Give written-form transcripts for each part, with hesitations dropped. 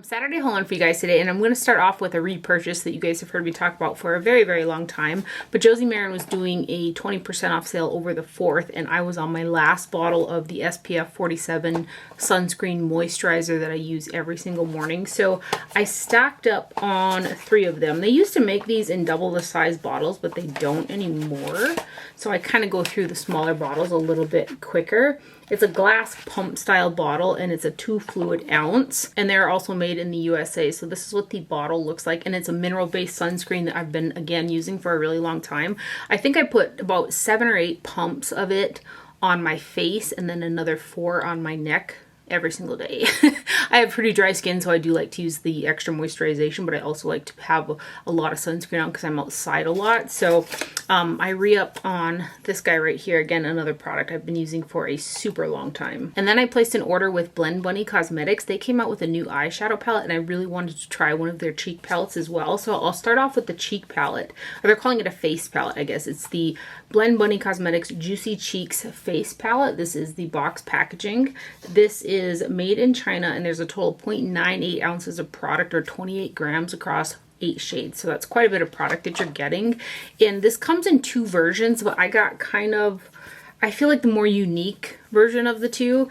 Saturday haul on for you guys today, and I'm going to start off with a repurchase that you guys have heard me talk about for a very, very long time. But Josie Maran was doing a 20% off sale over the 4th, and I was on my last bottle of the SPF 47 sunscreen moisturizer that I use every single morning. So I stacked up on 3 of them. They used to make these in double the size bottles, but they don't anymore. So I kind of go through the smaller bottles a little bit quicker. It's a glass pump style bottle, and it's a 2 fluid ounce, and they're also made in the USA. So this is what the bottle looks like, and it's a mineral based sunscreen that I've been again using for a really long time. I think I put about 7 or 8 pumps of it on my face and then another 4 on my neck every single day. I have pretty dry skin, so I do like to use the extra moisturization, but I also like to have a lot of sunscreen on because I'm outside a lot. So I re-upped on this guy right here. Again, another product I've been using for a super long time. And then I placed an order with Blend Bunny Cosmetics. They came out with a new eyeshadow palette, and I really wanted to try one of their cheek palettes as well. So I'll start off with the cheek palette, or they're calling it a face palette, I guess. It's the Blend Bunny Cosmetics Juicy Cheeks Face Palette. This is the box packaging. This is made in China, and there's a total of 0.98 ounces of product, or 28 grams across 8 shades. So that's quite a bit of product that you're getting. And this comes in 2 versions, but I got kind of, I feel like the more unique version of the 2.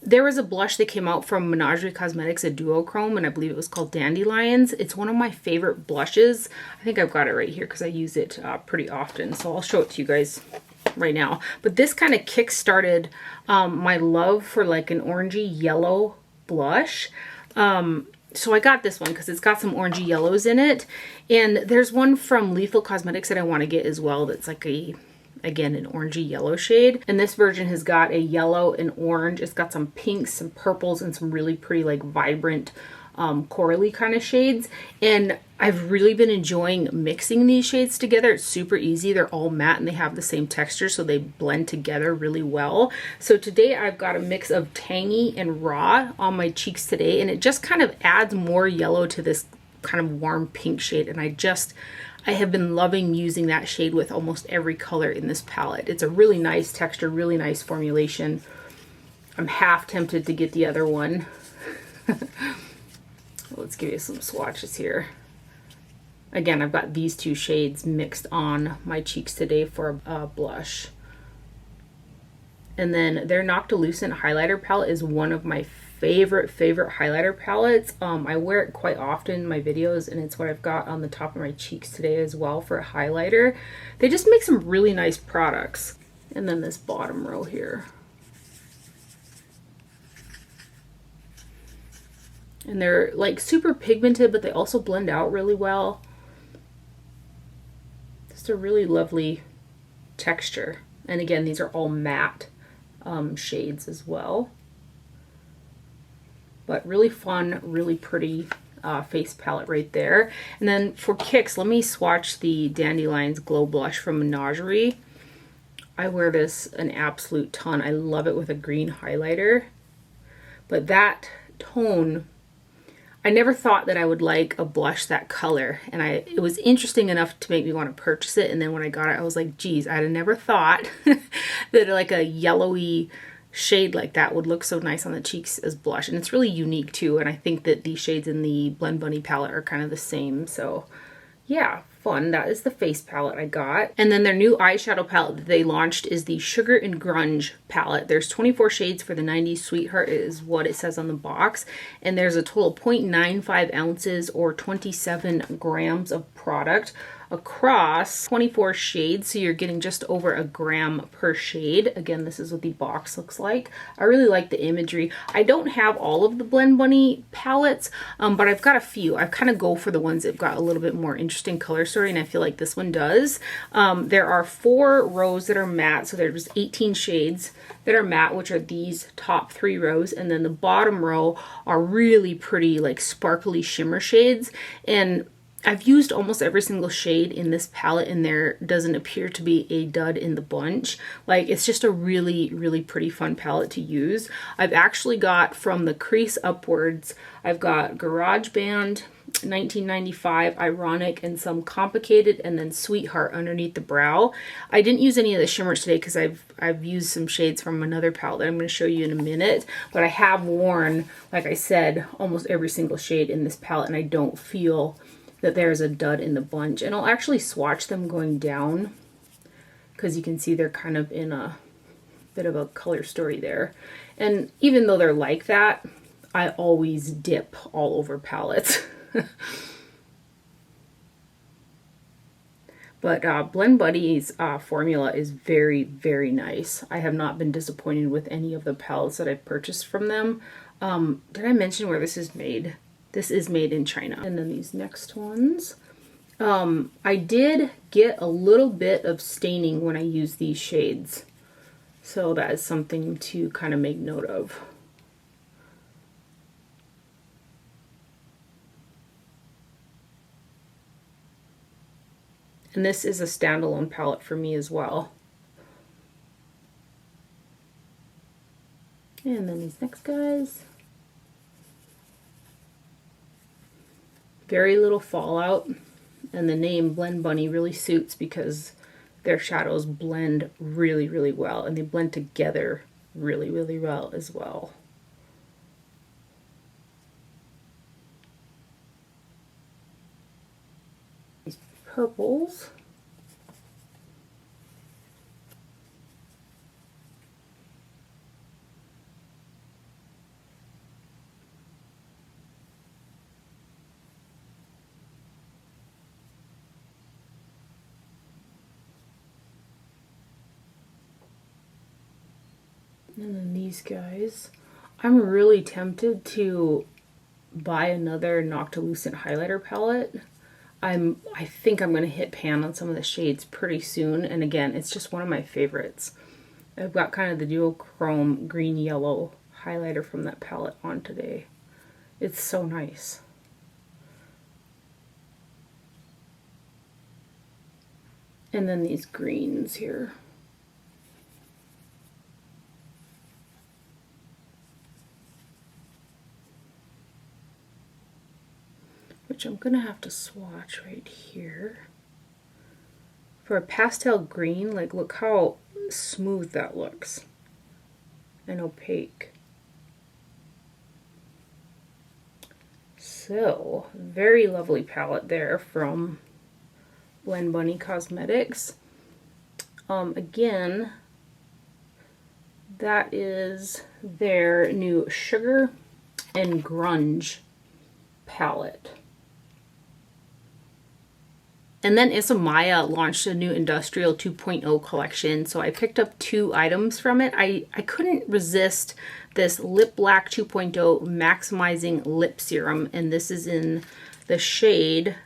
There was a blush that came out from Menagerie Cosmetics, a duochrome, and I believe it was called Dandelions. It's one of my favorite blushes. I think I've got it right here because I use it pretty often. So I'll show it to you guys right now. But this kind of kick-started my love for like an orangey yellow blush. So I got this one because it's got some orangey yellows in it. And there's one from Lethal Cosmetics that I want to get as well that's like a, again, an orangey yellow shade. And this version has got a yellow and orange. It's got some pinks, some purples, and some really pretty like vibrant corally kind of shades. And I've really been enjoying mixing these shades together. It's super easy. They're all matte and they have the same texture, so they blend together really well. So today I've got a mix of tangy and raw on my cheeks today, and it just kind of adds more yellow to this kind of warm pink shade. And I have been loving using that shade with almost every color in this palette. It's a really nice texture, really nice formulation. I'm half tempted to get the other one. Let's give you some swatches here. Again, I've got these 2 shades mixed on my cheeks today for a blush. And then their Noctilucent highlighter palette is one of my favorite highlighter palettes. I wear it quite often in my videos, and it's what I've got on the top of my cheeks today as well for a highlighter. They just make some really nice products. And then this bottom row here. And they're like super pigmented, but they also blend out really well. Just a really lovely texture. And again, these are all matte shades as well. But really fun, really pretty face palette right there. And then for kicks, let me swatch the Dandelions Glow Blush from Menagerie. I wear this an absolute ton. I love it with a green highlighter. But that tone, I never thought that I would like a blush that color, and it was interesting enough to make me want to purchase it. And then when I got it, I was like, geez, I'd have never thought that like a yellowy shade like that would look so nice on the cheeks as blush. And it's really unique too, and I think that these shades in the Blend Bunny palette are kind of the same. So yeah, fun. That is the face palette I got. And then their new eyeshadow palette that they launched is the Sugar and Grunge palette. There's 24 shades for the 90s Sweetheart is what it says on the box. And there's a total of 0.95 ounces or 27 grams of product across 24 shades, so you're getting just over a gram per shade. Again, this is what the box looks like. I really like the imagery. I don't have all of the Blend Bunny palettes, but I've got a few. I kind of go for the ones that have got a little bit more interesting color story, and I feel like this one does. There are 4 rows that are matte, so there's 18 shades that are matte, which are these top 3 rows, and then the bottom row are really pretty like sparkly shimmer shades. And I've used almost every single shade in this palette, and there doesn't appear to be a dud in the bunch. Like, it's just a really, really pretty fun palette to use. I've actually got from the crease upwards, I've got GarageBand, 1995, Ironic, and some Complicated, and then Sweetheart underneath the brow. I didn't use any of the shimmers today because I've used some shades from another palette that I'm going to show you in a minute. But I have worn, like I said, almost every single shade in this palette, and I don't feel that there's a dud in the bunch. And I'll actually swatch them going down because you can see they're kind of in a bit of a color story there. And even though they're like that, I always dip all over palettes. But Blend Buddy's formula is very, very nice. I have not been disappointed with any of the palettes that I've purchased from them. Did I mention where this is made? This is made in China. And then these next ones. I did get a little bit of staining when I use these shades. So that is something to kind of make note of. And this is a standalone palette for me as well. And then these next guys. Very little fallout. And the name Blend Bunny really suits because their shadows blend really, really well. And they blend together really, really well as well. These purples. And then these guys. I'm really tempted to buy another Noctilucent highlighter palette. I think I'm going to hit pan on some of the shades pretty soon. And again, it's just one of my favorites. I've got kind of the duochrome green yellow highlighter from that palette on today. It's so nice. And then these greens here. Which I'm gonna have to swatch right here. For a pastel green, like look how smooth that looks and opaque. So, very lovely palette there from Blend Bunny Cosmetics. Again, that is their new Sugar and Grunge palette. And then Isamaya launched a new Industrial 2.0 collection, so I picked up 2 items from it. I couldn't resist this Lip Black 2.0 Maximizing Lip Serum, and this is in the shade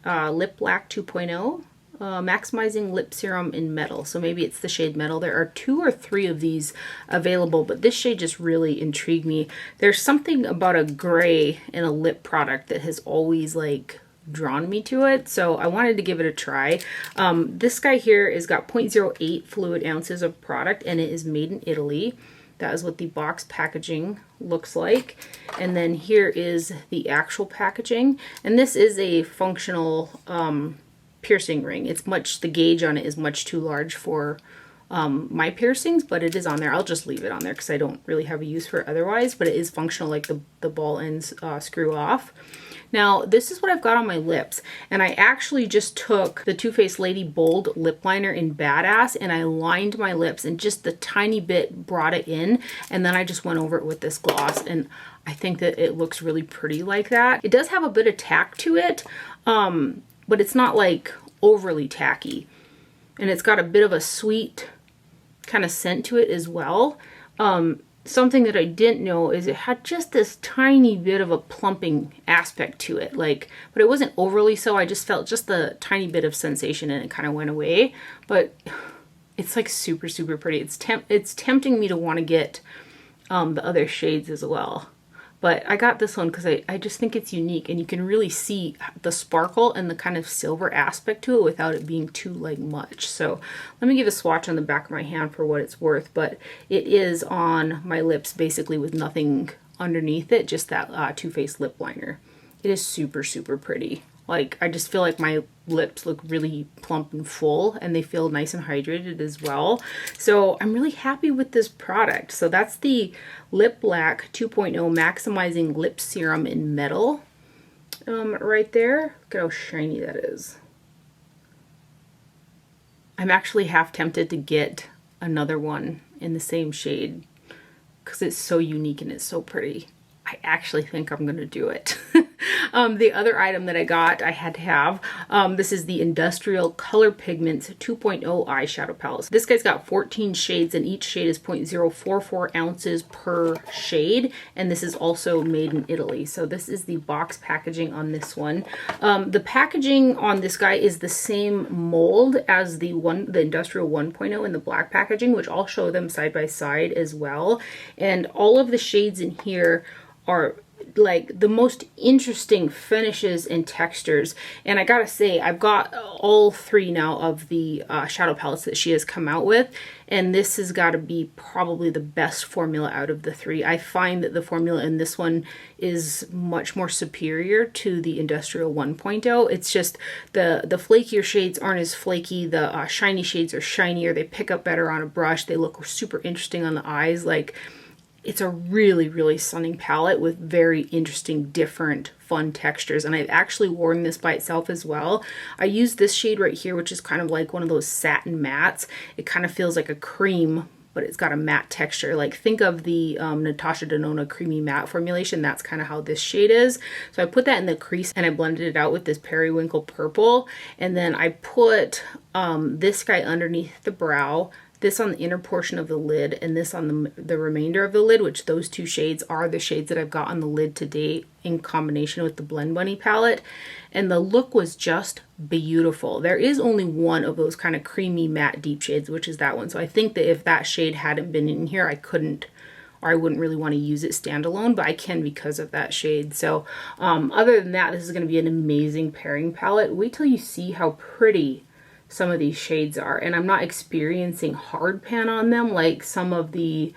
Lip Black 2.0 Maximizing Lip Serum in Metal. So maybe it's the shade Metal. There are 2 or 3 of these available, but this shade just really intrigued me. There's something about a gray in a lip product that has always like drawn me to it, so I wanted to give it a try. This guy here has got 0.08 fluid ounces of product, and it is made in Italy. That is what the box packaging looks like. And then here is the actual packaging, and this is a functional piercing ring. The gauge on it is much too large for my piercings, but it is on there. I'll just leave it on there because I don't really have a use for it otherwise, but it is functional, like the ball ends screw off. Now, this is what I've got on my lips, and I actually just took the Too Faced Lady Bold Lip Liner in Badass, and I lined my lips and just the tiny bit brought it in, and then I just went over it with this gloss, and I think that it looks really pretty like that. It does have a bit of tack to it, but it's not like overly tacky, and it's got a bit of a sweet kind of scent to it as well. Something that I didn't know is it had just this tiny bit of a plumping aspect to it, but it wasn't overly so. I just felt just the tiny bit of sensation and it kind of went away, but it's like super, super pretty. It's tempting me to want to get the other shades as well. But I got this one because I just think it's unique, and you can really see the sparkle and the kind of silver aspect to it without it being too much. So let me give a swatch on the back of my hand for what it's worth, but it is on my lips basically with nothing underneath it, just that Too Faced lip liner. It is super, super pretty. Like, I just feel like my lips look really plump and full, and they feel nice and hydrated as well. So I'm really happy with this product. So that's the Lip Lac 2.0 Maximizing Lip Serum in Metal right there. Look at how shiny that is. I'm actually half tempted to get another one in the same shade because it's so unique and it's so pretty. I actually think I'm going to do it. The other item that I got, I had to have, this is the Industrial Color Pigments 2.0 eyeshadow palette. This guy's got 14 shades and each shade is 0.044 ounces per shade. And this is also made in Italy. So this is the box packaging on this one. The packaging on this guy is the same mold as the Industrial 1.0 in the black packaging, which I'll show them side by side as well. And all of the shades in here are like the most interesting finishes and textures. And I gotta say, I've got all three now of the shadow palettes that she has come out with, and this has got to be probably the best formula out of the three. I find that the formula in this one is much more superior to the Industrial 1.0. It's just the flakier shades aren't as flaky, the shiny shades are shinier, they pick up better on a brush, they look super interesting on the eyes. Like, it's a really, really stunning palette with very interesting, different, fun textures. And I've actually worn this by itself as well. I use this shade right here, which is kind of like one of those satin mattes. It kind of feels like a cream, but it's got a matte texture. Like, think of the Natasha Denona creamy matte formulation. That's kind of how this shade is. So I put that in the crease and I blended it out with this periwinkle purple. And then I put this guy underneath the brow, this on the inner portion of the lid, and this on the remainder of the lid, which those two shades are the shades that I've got on the lid to date in combination with the Blend Bunny palette. And the look was just beautiful. There is only one of those kind of creamy matte deep shades, which is that one. So I think that if that shade hadn't been in here, I couldn't, or I wouldn't really want to use it standalone, but I can because of that shade. So other than that, this is going to be an amazing pairing palette. Wait till you see how pretty some of these shades are, and I'm not experiencing hard pan on them like some of the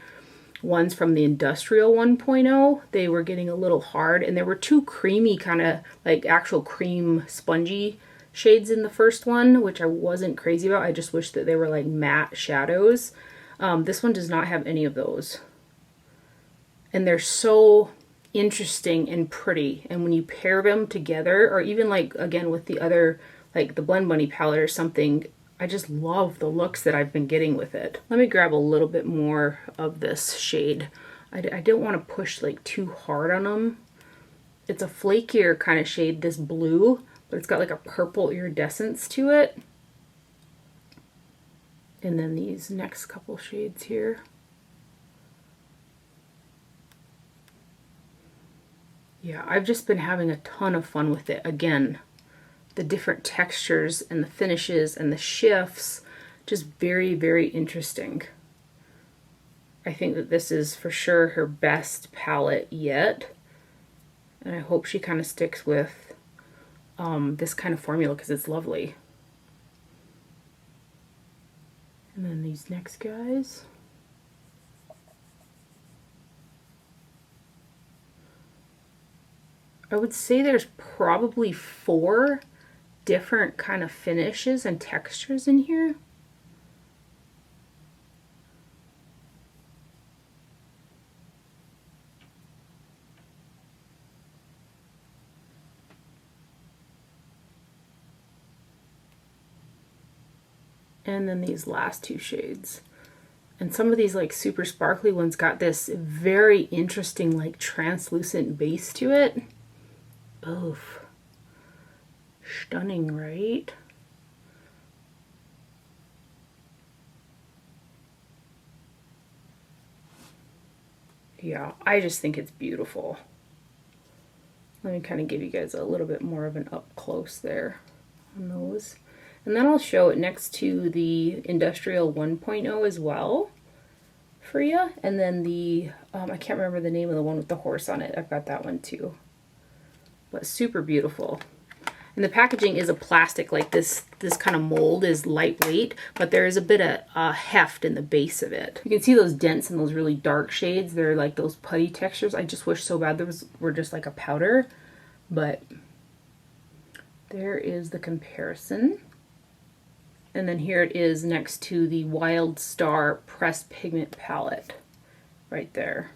ones from the Industrial 1.0. They were getting a little hard, and there were two creamy kind of like actual cream spongy shades in the first one, which I wasn't crazy about. I just wish that they were like matte shadows. This one does not have any of those, and they're so interesting and pretty. And when you pair them together, or even like again with the other, like the Blend Bunny palette or something, I just love the looks that I've been getting with it. Let me grab a little bit more of this shade. I don't want to push like too hard on them. It's a flakier kind of shade, this blue, but it's got like a purple iridescence to it. And then these next couple shades here. Yeah, I've just been having a ton of fun with it. Again, the different textures and the finishes and the shifts, just very, very interesting. I think that this is for sure her best palette yet. And I hope she kind of sticks with this kind of formula because it's lovely. And then these next guys. I would say there's probably 4 different kind of finishes and textures in here. And then these last 2 shades. And some of these like super sparkly ones got this very interesting like translucent base to it. Oof. Stunning, right? Yeah, I just think it's beautiful. Let me kind of give you guys a little bit more of an up close there on those. And then I'll show it next to the Industrial 1.0 as well for you. And then the, I can't remember the name of the one with the horse on it. I've got that one too. But super beautiful. And the packaging is a plastic, like this kind of mold is lightweight, but there is a bit of heft in the base of it. You can see those dents in those really dark shades. They're like those putty textures. I just wish so bad were just like a powder. But there is the comparison. And then here it is next to the Wild Star Pressed Pigment palette right there.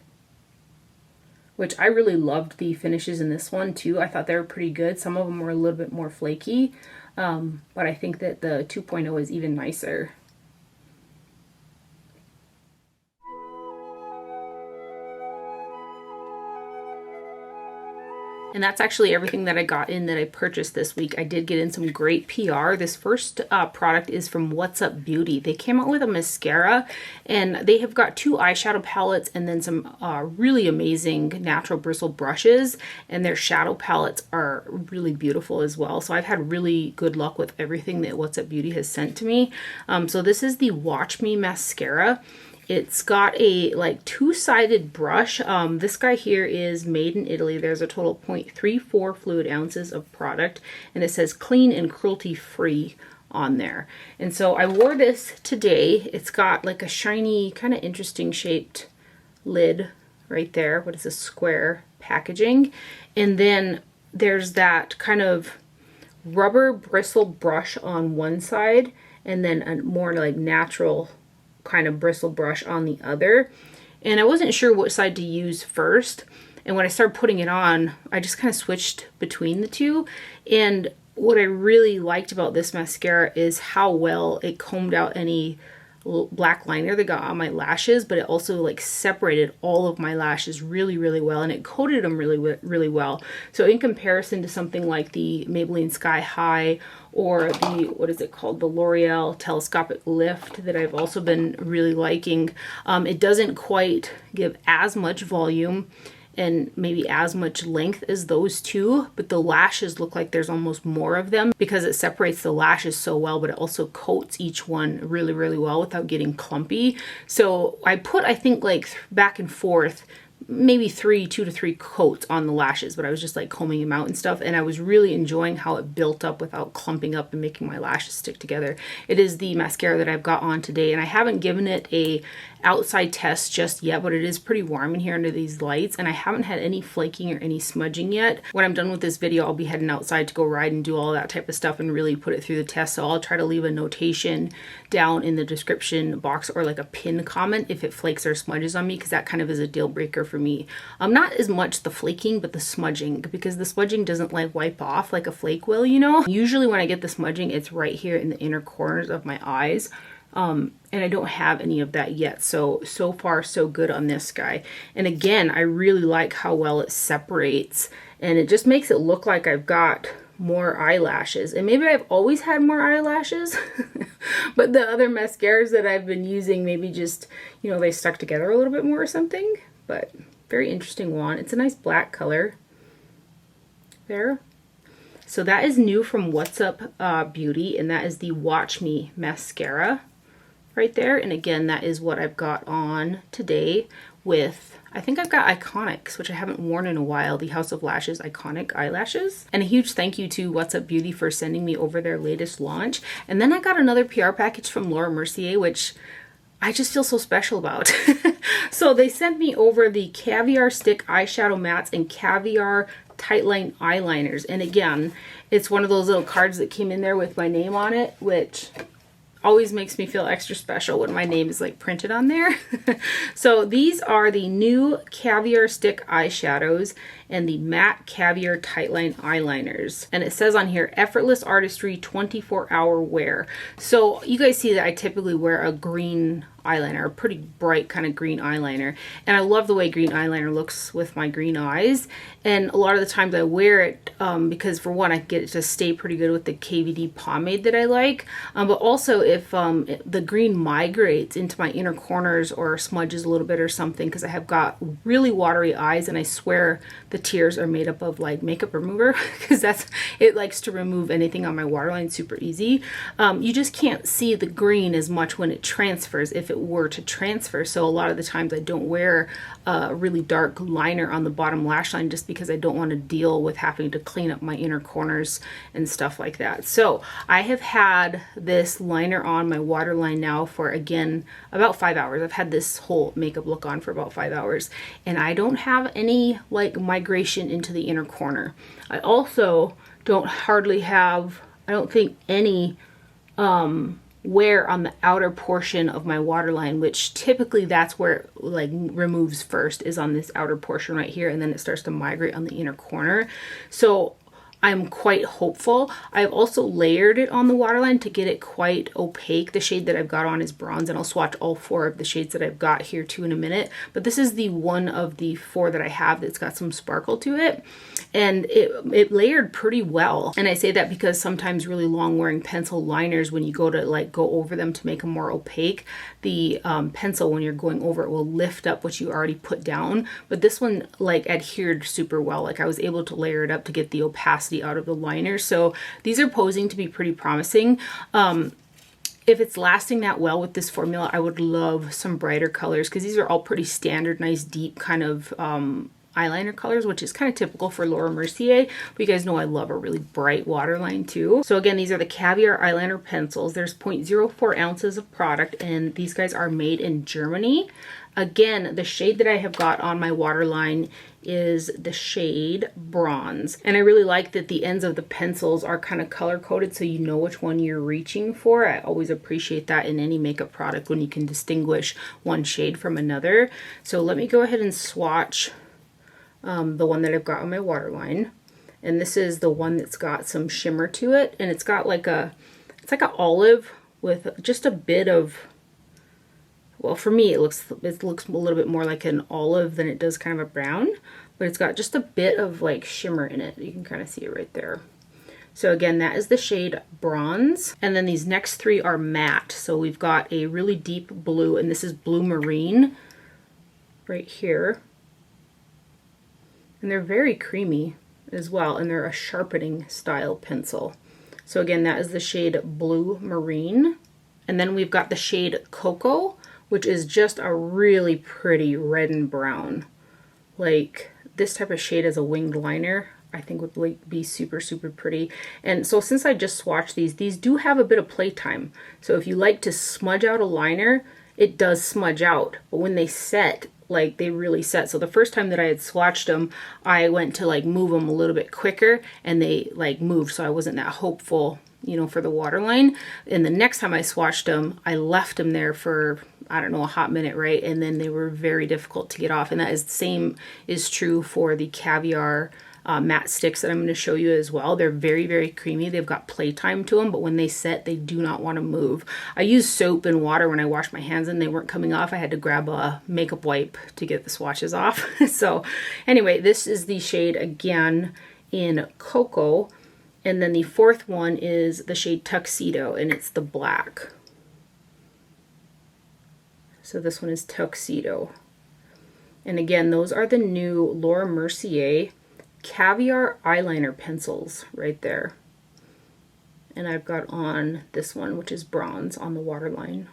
Which I really loved the finishes in this one too. I thought they were pretty good. Some of them were a little bit more flaky, but I think that the 2.0 is even nicer. And that's actually everything that I got in that I purchased this week. I did get in some great PR. This first product is from What's Up Beauty. They came out with a mascara, and they have got 2 eyeshadow palettes and then some really amazing natural bristle brushes. And their shadow palettes are really beautiful as well. So I've had really good luck with everything that What's Up Beauty has sent to me. So this is the Watch Me mascara. It's got a like 2-sided brush. This guy here is made in Italy. There's a total of 0.34 fluid ounces of product, and it says clean and cruelty free on there. And so I wore this today. It's got like a shiny, kind of interesting shaped lid right there. What is a square packaging? And then there's that kind of rubber bristle brush on one side, and then a more like natural kind of bristle brush on the other. And I wasn't sure what side to use first, and when I started putting it on, I just kind of switched between the two. And what I really liked about this mascara is how well it combed out any black liner that got on my lashes, but it also like separated all of my lashes really, really well, and it coated them really well. So in comparison to something like the Maybelline Sky High or the, what is it called, the L'Oreal Telescopic Lift that I've also been really liking, it doesn't quite give as much volume and maybe as much length as those two, but the lashes look like there's almost more of them because it separates the lashes so well, but it also coats each one really, really well without getting clumpy. So I put, I think, like back and forth, maybe 2 to 3 coats on the lashes, but I was just like combing them out and stuff, and I was really enjoying how it built up without clumping up and making my lashes stick together. It is the mascara that I've got on today, and I haven't given it a outside test just yet, but it is pretty warm in here under these lights, and I haven't had any flaking or any smudging yet. When I'm done with this video, I'll be heading outside to go ride and do all that type of stuff and really put it through the test. So I'll try to leave a notation down in the description box or like a pin comment if it flakes or smudges on me, because that kind of is a deal breaker for me. Not as much the flaking, but the smudging, because the smudging doesn't like wipe off like a flake will, you know. Usually when I get the smudging, it's right here in the inner corners of my eyes. And I don't have any of that yet. So far so good on this guy. And again, I really like how well it separates, and it just makes it look like I've got more eyelashes. And maybe I've always had more eyelashes, but the other mascaras that I've been using, maybe just, you know, they stuck together a little bit more or something. But very interesting wand. It's a nice black color there. So that is new from What's Up Beauty, and that is the Watch Me mascara right there. And again, that is what I've got on today with, I think I've got Iconics, which I haven't worn in a while, the House of Lashes Iconic Eyelashes. And a huge thank you to What's Up Beauty for sending me over their latest launch. And then I got another PR package from Laura Mercier, which I just feel so special about. So they sent me over the Caviar Stick Eyeshadow Mattes and Caviar Tightline Eyeliners. And again, it's one of those little cards that came in there with my name on it, which always makes me feel extra special when my name is like printed on there. So these are the new Caviar Stick eyeshadows and the matte Caviar Tightline eyeliners. And it says on here, effortless artistry, 24-hour wear. So you guys see that I typically wear a green eyeliner, a pretty bright kind of green eyeliner. And I love the way green eyeliner looks with my green eyes. And a lot of the times I wear it because, for one, I get it to stay pretty good with the KVD pomade that I like. But also if the green migrates into my inner corners or smudges a little bit or something, because I have got really watery eyes, and I swear the tears are made up of like makeup remover, because it likes to remove anything on my waterline super easy. You just can't see the green as much when it transfers, if it were to transfer. So a lot of the times I don't wear a really dark liner on the bottom lash line just because I don't want to deal with having to clean up my inner corners and stuff like that. So I have had this liner on my waterline now for, again, about 5 hours. I've had this whole makeup look on for about 5 hours, and I don't have any like migration into the inner corner. I also don't hardly have, I don't think, any wear on the outer portion of my waterline, which typically that's where it like removes first, is on this outer portion right here, and then it starts to migrate on the inner corner. So I'm quite hopeful. I've also layered it on the waterline to get it quite opaque. The shade that I've got on is bronze, and I'll swatch all 4 of the shades that I've got here too in a minute. But this is the one of the 4 that I have that's got some sparkle to it. And it layered pretty well. And I say that because sometimes really long wearing pencil liners, when you go to like go over them to make them more opaque, the pencil, when you're going over it, will lift up what you already put down. But this one like adhered super well. Like I was able to layer it up to get the opacity out of the liner. So these are posing to be pretty promising. If it's lasting that well with this formula, I would love some brighter colors, because these are all pretty standard, nice deep kind of eyeliner colors, which is kind of typical for Laura Mercier. But you guys know I love a really bright waterline too. So again, these are the Caviar eyeliner pencils. There's 0.04 ounces of product, and these guys are made in Germany. Again, the shade that I have got on my waterline is the shade Bronze. And I really like that the ends of the pencils are kind of color coded, so you know which one you're reaching for. I always appreciate that in any makeup product, when you can distinguish one shade from another. So let me go ahead and swatch the one that I've got on my waterline. And this is the one that's got some shimmer to it, and it's got like it's like an olive with just a bit of, well, for me it looks a little bit more like an olive than it does kind of a brown, but it's got just a bit of like shimmer in it. You can kind of see it right there. So again, that is the shade Bronze. And then these next 3 are matte. So we've got a really deep blue, and this is Blue Marine right here. And they're very creamy as well, and they're a sharpening style pencil. So again, that is the shade Blue Marine. And then we've got the shade Cocoa, which is just a really pretty red and brown. Like this type of shade as a winged liner, I think would like be super, super pretty. And so since I just swatched these do have a bit of playtime. So if you like to smudge out a liner, it does smudge out, but when they set, like they really set. So the first time that I had swatched them, I went to like move them a little bit quicker, and they like moved, so I wasn't that hopeful, you know, for the waterline. And the next time I swatched them, I left them there for, I don't know, a hot minute, right? And then they were very difficult to get off. And that is the same is true for the Caviar matte sticks that I'm going to show you as well. They're very, very creamy. They've got playtime to them, but when they set, they do not want to move. I used soap and water when I washed my hands and they weren't coming off. I had to grab a makeup wipe to get the swatches off. So anyway, this is the shade again in Cocoa. And then the 4th one is the shade Tuxedo, and it's the black. So this one is Tuxedo. And again, those are the new Laura Mercier Caviar eyeliner pencils right there. And I've got on this one, which is Bronze, on the waterline.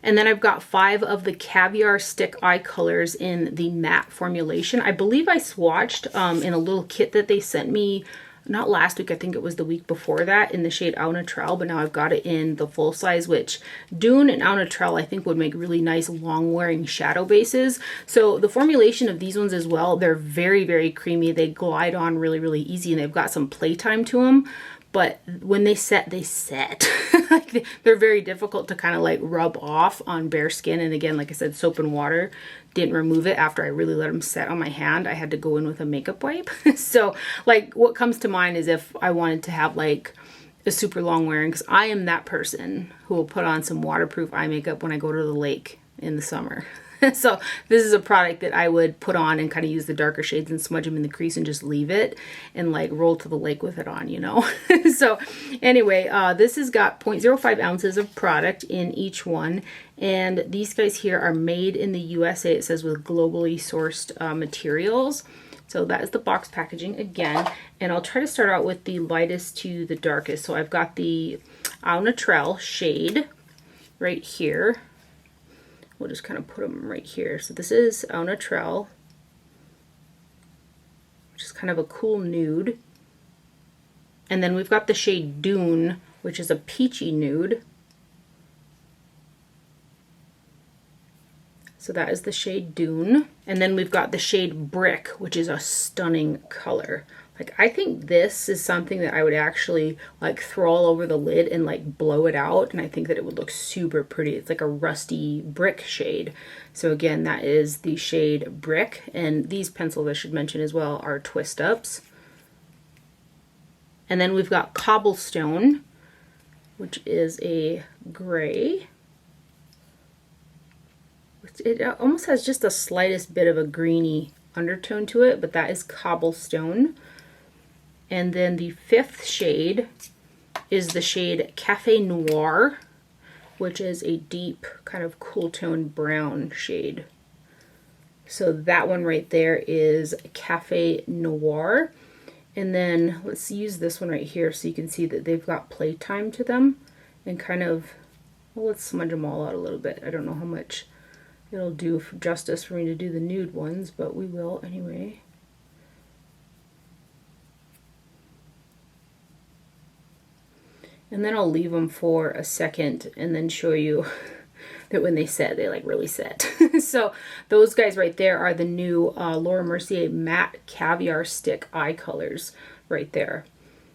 And then I've got 5 of the Caviar stick eye colors in the matte formulation. I believe I swatched in a little kit that they sent me, not last week, I think it was the week before that, in the shade Au Naturel, but now I've got it in the full size, which Dune and Au Naturel I think would make really nice long wearing shadow bases. So the formulation of these ones as well, they're very, very creamy. They glide on really, really easy, and they've got some playtime to them. But when they set, they set. Like they're very difficult to kind of like rub off on bare skin. And again, like I said, soap and water didn't remove it after I really let them set on my hand. I had to go in with a makeup wipe. So like what comes to mind is if I wanted to have like a super long wearing, because I am that person who will put on some waterproof eye makeup when I go to the lake in the summer. So this is a product that I would put on and kind of use the darker shades and smudge them in the crease and just leave it and like roll to the lake with it on, you know. So anyway, this has got 0.05 ounces of product in each one. And these guys here are made in the USA. It says with globally sourced materials. So that is the box packaging again. And I'll try to start out with the lightest to the darkest. So I've got the Au Naturel shade right here, we'll just kind of put them right here. So this is Au Naturel, which is kind of a cool nude. And then we've got the shade Dune, which is a peachy nude. So that is the shade Dune. And then we've got the shade Brick, which is a stunning color. Like, I think this is something that I would actually like throw all over the lid and like blow it out. And I think that it would look super pretty. It's like a rusty brick shade. So again, that is the shade Brick. And these pencils, I should mention as well, are twist ups. And then we've got Cobblestone, which is a gray. It almost has just the slightest bit of a greeny undertone to it, but that is Cobblestone. And then the fifth shade is the shade Cafe Noir, which is a deep kind of cool tone brown shade. So that one right there is Cafe Noir. And then let's use this one right here so you can see that they've got playtime to them. And kind of, well, let's smudge them all out a little bit. I don't know how much it'll do justice for me to do the nude ones, but we will anyway. And then I'll leave them for a second and then show you that when they set, they like really set. So those guys right there are the new Laura Mercier Matte Caviar Stick eye colors right there.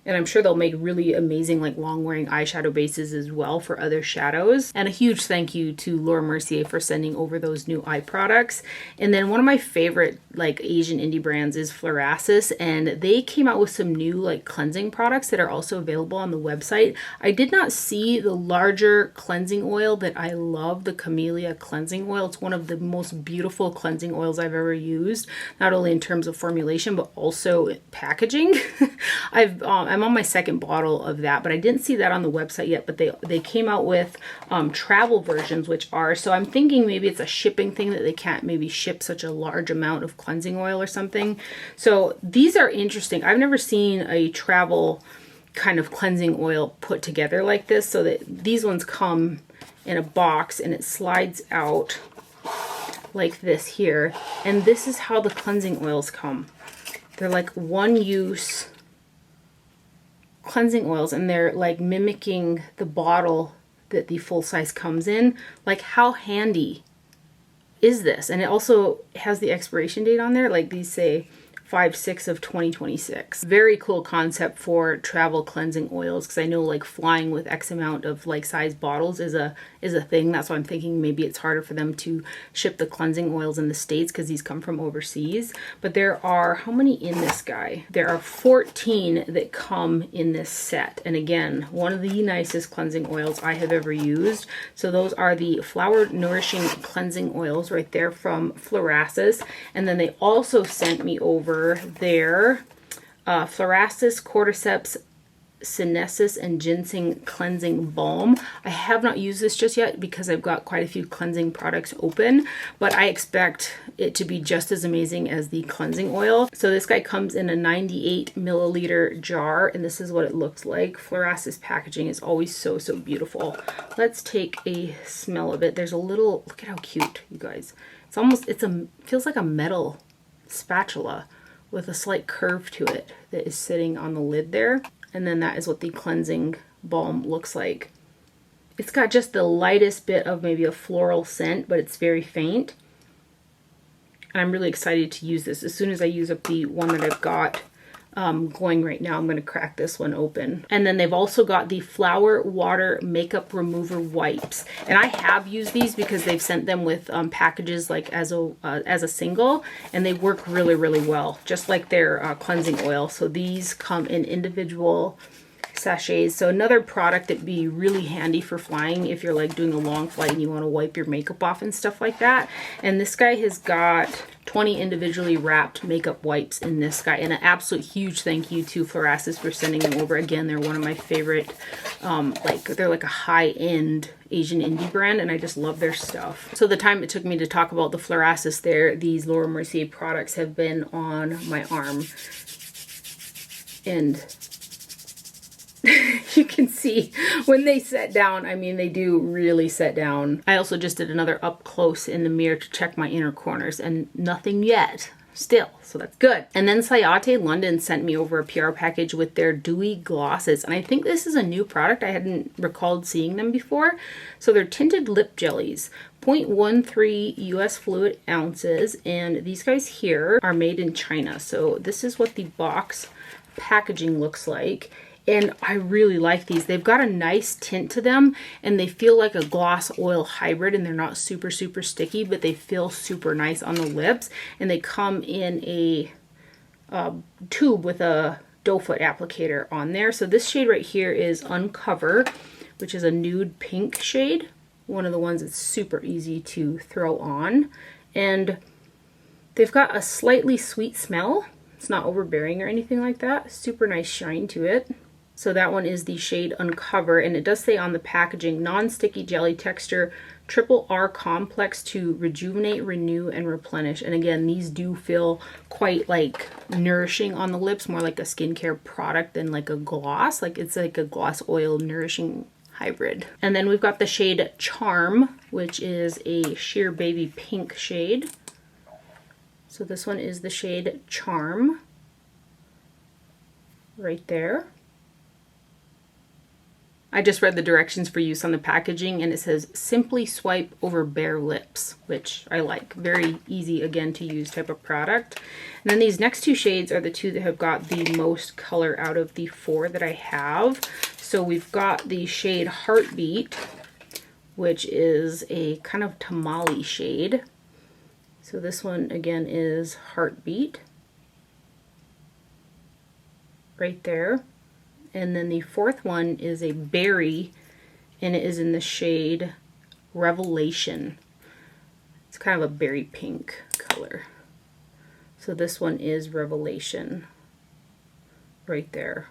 And I'm sure they'll make really amazing like long wearing eyeshadow bases as well for other shadows. And a huge thank you to Laura Mercier for sending over those new eye products. And then one of my favorite like Asian indie brands is Florasis, and they came out with some new like cleansing products that are also available on the website. I did not see the larger cleansing oil that I love, the Camellia cleansing oil. It's one of the most beautiful cleansing oils I've ever used, not only in terms of formulation but also packaging. I'm on my second bottle of that, but I didn't see that on the website yet. But they came out with travel versions, which are, so I'm thinking maybe it's a shipping thing that they can't maybe ship such a large amount of cleansing oil or something. So these are interesting. I've never seen a travel kind of cleansing oil put together like this. So that these ones come in a box and it slides out like this here. And this is how the cleansing oils come. They're like one use cleansing oils, and they're like mimicking the bottle that the full size comes in. Like, how handy is this? And it also has the expiration date on there. Like, these say 5/6 of 2026. Very cool concept for travel cleansing oils, because I know like flying with X amount of like size bottles is a thing. That's why I'm thinking maybe it's harder for them to ship the cleansing oils in the States because these come from overseas. But there are, how many in this guy? There are 14 that come in this set. And again, one of the nicest cleansing oils I have ever used. So those are the Flower Nourishing Cleansing Oils right there from Florasis. And then they also sent me over their Florasis Cordyceps Sinensis and Ginseng Cleansing Balm. I have not used this just yet because I've got quite a few cleansing products open, but I expect it to be just as amazing as the cleansing oil. So this guy comes in a 98 milliliter jar, and this is what it looks like. Florasis packaging is always so beautiful. Let's take a smell of it. There's a little, look at how cute, you guys. It's almost, feels like a metal spatula with a slight curve to it that is sitting on the lid there. And then that is what the cleansing balm looks like. It's got just the lightest bit of maybe a floral scent, but it's very faint. And I'm really excited to use this. As soon as I use up the one that I've got going right now, I'm going to crack this one open. And then they've also got the Flower Water Makeup Remover Wipes. And I have used these because they've sent them with packages like as a single, and they work really well, just like their cleansing oil. So these come in individual sachets. So another product that'd be really handy for flying if you're like doing a long flight and you want to wipe your makeup off and stuff like that. And this guy has got 20 individually wrapped makeup wipes in this guy. And an absolute huge thank you to Florasis for sending them over. Again, they're one of my favorite, they're like a high-end Asian indie brand, and I just love their stuff. So the time it took me to talk about the Florasis there, these Laura Mercier products have been on my arm. And you can see when they set down, I mean, they do really set down. I also just did another up close in the mirror to check my inner corners, and nothing yet. Still, so that's good. And then Sayate London sent me over a PR package with their dewy glosses, and I think this is a new product. I hadn't recalled seeing them before. So they're tinted lip jellies, 0.13 US fluid ounces, and these guys here are made in China. So this is what the box packaging looks like. And I really like these. They've got a nice tint to them, and they feel like a gloss oil hybrid, and they're not super, super sticky, but they feel super nice on the lips. And they come in a tube with a doe foot applicator on there. So this shade right here is Uncover, which is a nude pink shade. One of the ones that's super easy to throw on. And they've got a slightly sweet smell. It's not overbearing or anything like that. Super nice shine to it. So that one is the shade Uncover, and it does say on the packaging, non-sticky jelly texture, triple R complex to rejuvenate, renew, and replenish. And again, these do feel quite like nourishing on the lips, more like a skincare product than like a gloss. Like it's like a gloss oil nourishing hybrid. And then we've got the shade Charm, which is a sheer baby pink shade. So this one is the shade Charm, right there. I just read the directions for use on the packaging, and it says simply swipe over bare lips, which I like. Very easy, again, to use type of product. And then these next two shades are the two that have got the most color out of the four that I have. So we've got the shade Heartbeat, which is a kind of tamale shade. So this one, again, is Heartbeat, right there. And then the fourth one is a berry, and it is in the shade Revelation. It's kind of a berry pink color. So this one is Revelation, right there.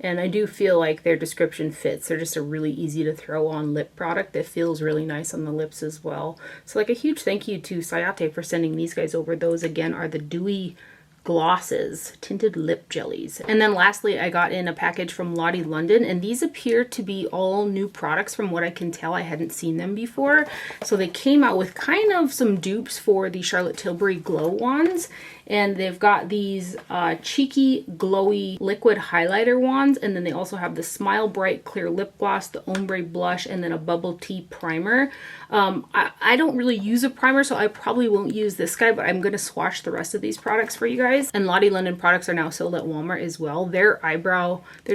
And I do feel like their description fits. They're just a really easy to throw on lip product that feels really nice on the lips as well. So like a huge thank you to Sayate for sending these guys over. Those again are the dewy glosses, tinted lip jellies. And then lastly, I got in a package from Lottie London, and these appear to be all new products from what I can tell. I hadn't seen them before. So they came out with kind of some dupes for the Charlotte Tilbury Glow wands, and they've got these cheeky, glowy liquid highlighter wands, and then they also have the Smile Bright Clear Lip Gloss, the Ombre Blush, and then a Bubble Tea Primer. I don't really use a primer, so I probably won't use this guy, but I'm going to swatch the rest of these products for you guys. And Lottie London products are now sold at Walmart as well. Their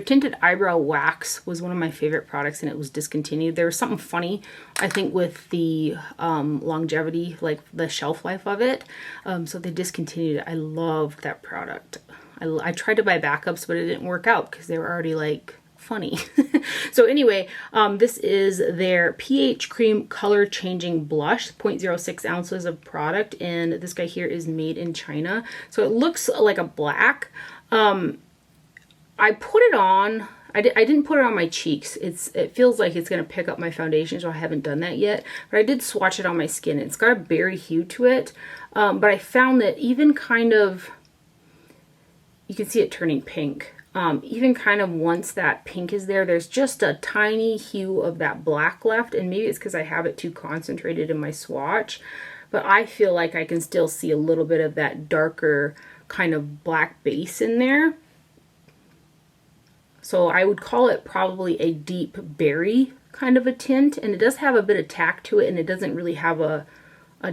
tinted eyebrow wax was one of my favorite products, and it was discontinued. There was something funny, I think, with the longevity, like the shelf life of it. So they discontinued it. I loved that product. I tried to buy backups, but it didn't work out because they were already like funny. So anyway, this is their pH Cream Color Changing Blush, 0.06 ounces of product, and this guy here is made in China. So it looks like a black. I put it on. I didn't put it on my cheeks. It feels like it's going to pick up my foundation, so I haven't done that yet. But I did swatch it on my skin. It's got a berry hue to it. But I found that even kind of, you can see it turning pink. Even kind of once that pink is there, there's just a tiny hue of that black left. And maybe it's because I have it too concentrated in my swatch. But I feel like I can still see a little bit of that darker kind of black base in there. So I would call it probably a deep berry kind of a tint, and it does have a bit of tack to it, and it doesn't really have a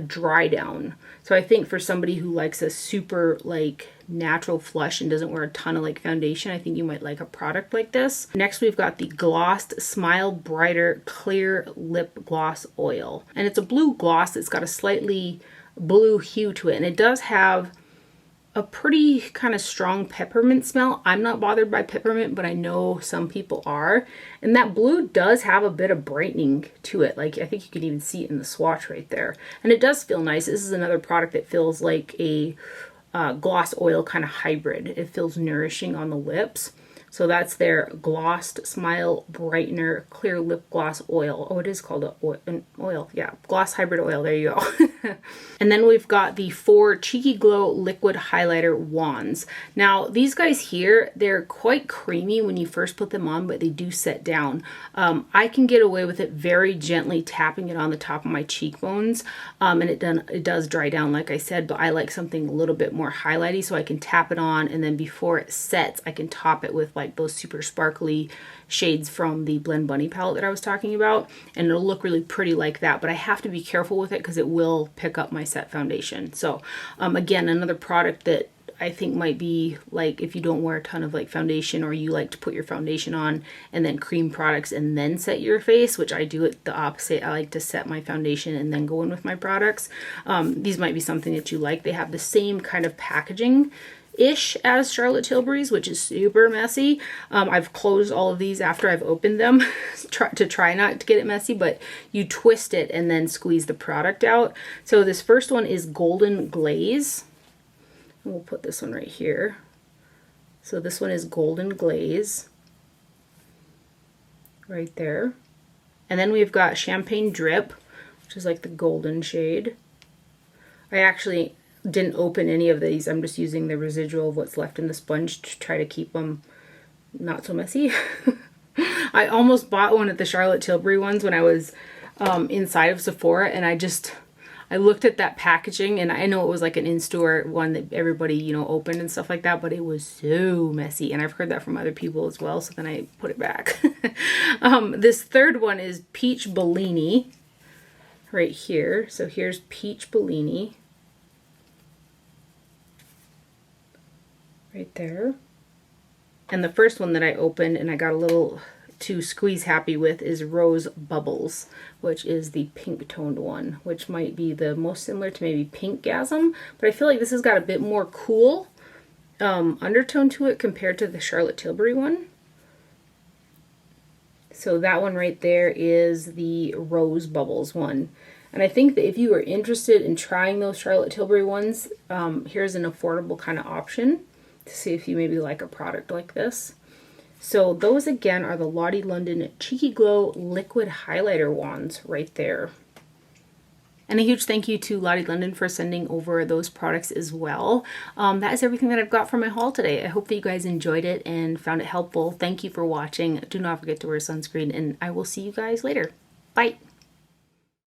dry down. So I think for somebody who likes a super like natural flush and doesn't wear a ton of like foundation, I think you might like a product like this. Next, we've got the Glossed Smile Brighter Clear Lip Gloss Oil, and it's a blue gloss. It's got a slightly blue hue to it, and it does have a pretty kind of strong peppermint smell. I'm not bothered by peppermint, but I know some people are. And that blue does have a bit of brightening to it. Like I think you can even see it in the swatch right there. And it does feel nice. This is another product that feels like a gloss oil kind of hybrid. It feels nourishing on the lips. So that's their Glossed Smile Brightener Clear Lip Gloss Oil. Oh, it is called an oil. Yeah, Gloss Hybrid Oil. There you go. And then we've got the 4 Cheeky Glow Liquid Highlighter Wands. Now, these guys here, they're quite creamy when you first put them on, but they do set down. I can get away with it very gently tapping it on the top of my cheekbones. And it does dry down, like I said, but I like something a little bit more highlighty, so I can tap it on, and then before it sets, I can top it with like those super sparkly shades from the Blend Bunny palette that I was talking about, and it'll look really pretty like that, but I have to be careful with it because it will pick up my set foundation. So again, another product that I think might be like if you don't wear a ton of like foundation, or you like to put your foundation on and then cream products and then set your face, which I do it the opposite. I like to set my foundation and then go in with my products. These might be something that you like. They have the same kind of packaging ish as Charlotte Tilbury's, which is super messy. I've closed all of these after I've opened them to try not to get it messy, but you twist it and then squeeze the product out. So this first one is Golden Glaze. We'll put this one right here. So this one is Golden Glaze right there. And then we've got Champagne Drip, which is like the golden shade. I actually didn't open any of these. I'm just using the residual of what's left in the sponge to try to keep them not so messy. I almost bought one at the Charlotte Tilbury ones when I was inside of Sephora, and I looked at that packaging, and I know it was like an in-store one that everybody, you know, opened and stuff like that, but it was so messy, and I've heard that from other people as well, so then I put it back. This third one is Peach Bellini right here. So here's Peach Bellini right there. And the first one that I opened and I got a little too squeeze happy with is Rose Bubbles, which is the pink toned one, which might be the most similar to maybe Pinkgasm, but I feel like this has got a bit more cool undertone to it compared to the Charlotte Tilbury one. So that one right there is the Rose Bubbles one. And I think that if you are interested in trying those Charlotte Tilbury ones, here's an affordable kind of option to see if you maybe like a product like this. So those again are the Lottie London Cheeky Glow Liquid Highlighter Wands right there. And a huge thank you to Lottie London for sending over those products as well. That is everything that I've got for my haul today. I hope that you guys enjoyed it and found it helpful. Thank you for watching. Do not forget to wear sunscreen, and I will see you guys later. Bye.